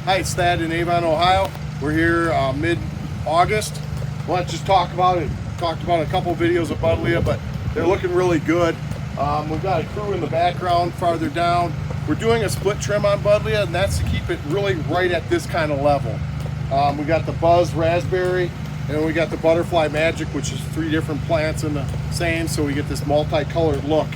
Hi, it's Thad in Avon, Ohio. We're here mid-August. I want to just talk about it. Talked about a couple of videos of Buddleia, but they're looking really good. We've got a crew in the background farther down. We're doing a split trim on Buddleia, and that's to keep it really right at this kind of level. We got the Buzz Raspberry, and we got the Butterfly Magic, which is 3 different plants in the same, so we get this multicolored look.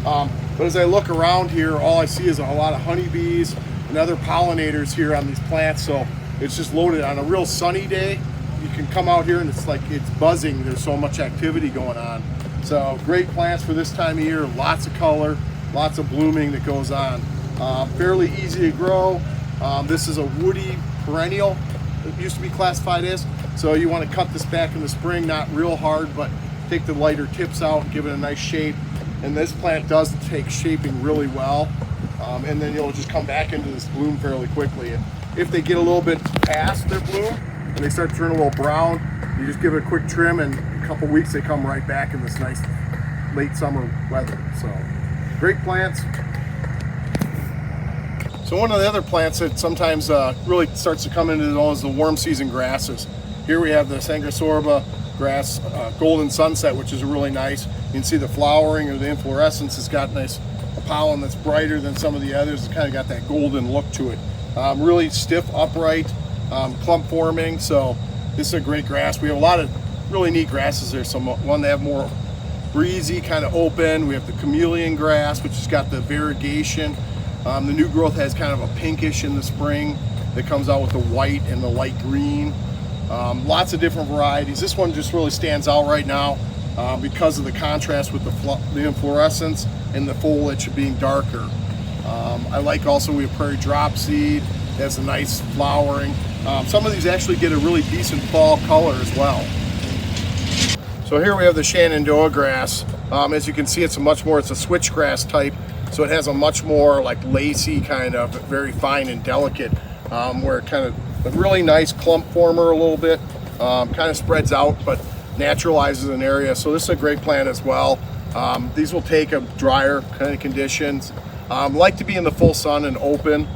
But as I look around here, all I see is a lot of honeybees and other pollinators here on these plants, so it's just loaded. On a real sunny day, you can come out here and it's like it's buzzing. There's so much activity going on. So great plants for this time of year, lots of color, lots of blooming that goes on. Fairly easy to grow. This is a woody perennial, it used to be classified as, so you want to cut this back in the spring, not real hard, but take the lighter tips out and give it a nice shape. And this plant does take shaping really well, and then you'll just come back into this bloom fairly quickly. And if they get a little bit past their bloom and they start to turn a little brown, you just give it a quick trim, and in a couple weeks they come right back in this nice late summer weather. So great plants. So one of the other plants that sometimes really starts to come into the is the warm season grasses. Here we have the Sanguisorba grass, Golden Sunset, which is really nice. You can see the flowering or the inflorescence has got nice pollen that's brighter than some of the others. It's kind of got that golden look to it. Really stiff, upright, clump forming. So this is a great grass. We have a lot of really neat grasses there. Some one that have more breezy, kind of open. We have the chameleon grass, which has got the variegation. The new growth has kind of a pinkish in the spring that comes out with the white and the light green. Lots of different varieties. This one just really stands out right now because of the contrast with the inflorescence and the foliage being darker. I like also we have prairie dropseed. It has a nice flowering. Some of these actually get a really decent fall color as well. So here we have the Shenandoah grass. As you can see, it's a switchgrass type, so it has a much more like lacy kind of, very fine and delicate, where it kind of a really nice clump former a little bit, kind of spreads out but naturalizes an area. So this is a great plant as well. These will take a drier kind of conditions. Like to be in the full sun and open,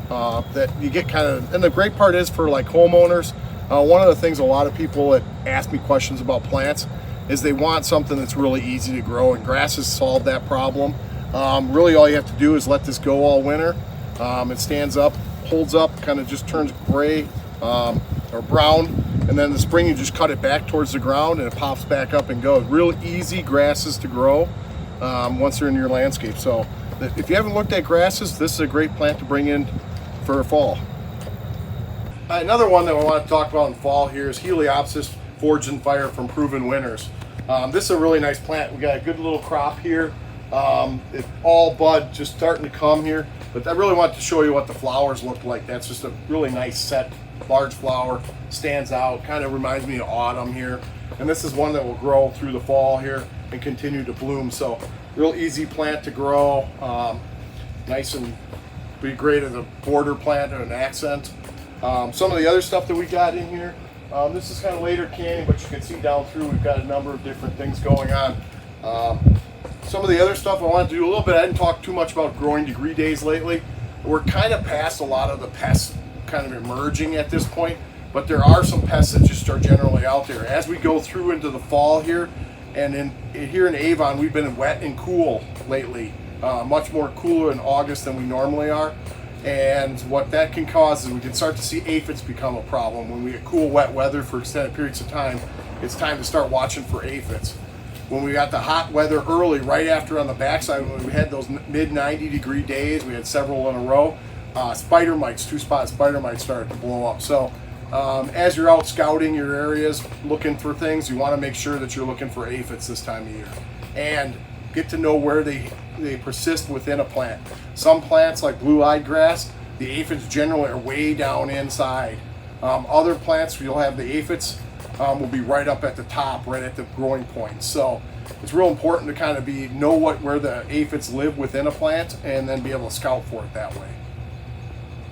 that you get kind of, and the great part is for like homeowners, one of the things a lot of people that ask me questions about plants is they want something that's really easy to grow, and grasses solve that problem. Really all you have to do is let this go all winter. It stands up, holds up, kind of just turns gray or brown, and then in the spring you just cut it back towards the ground and it pops back up and goes. Real easy grasses to grow once they're in your landscape. So if you haven't looked at grasses, this is a great plant to bring in for fall. Another one that I want to talk about in fall here is Heliopsis Forged in Fire from Proven Winners. This is a really nice plant. We got a good little crop here. It's all bud just starting to come here, but I really want to show you what the flowers look like. That's just a really nice set, large flower, stands out, kind of reminds me of autumn here. And this is one that will grow through the fall here and continue to bloom. So real easy plant to grow, nice and be great as a border plant or an accent. Some of the other stuff that we got in here, this is kind of later canning, but you can see down through we've got a number of different things going on. Some of the other stuff I want to do a little bit, I didn't talk too much about growing degree days lately. We're kind of past a lot of the pests kind of emerging at this point, but there are some pests that just are generally out there. As we go through into the fall here, and here in Avon, we've been wet and cool lately, much more cooler in August than we normally are. And what that can cause is we can start to see aphids become a problem. When we get cool, wet weather for extended periods of time, it's time to start watching for aphids. When we got the hot weather early, right after on the backside, when we had those mid 90-degree days, we had several in a row, spider mites, 2-spot spider mites started to blow up. So as you're out scouting your areas, looking for things, you want to make sure that you're looking for aphids this time of year. And get to know where they persist within a plant. Some plants like blue-eyed grass, the aphids generally are way down inside. Other plants, you'll have the aphids will be right up at the top, right at the growing point. So it's real important to kind of know where the aphids live within a plant and then be able to scout for it that way.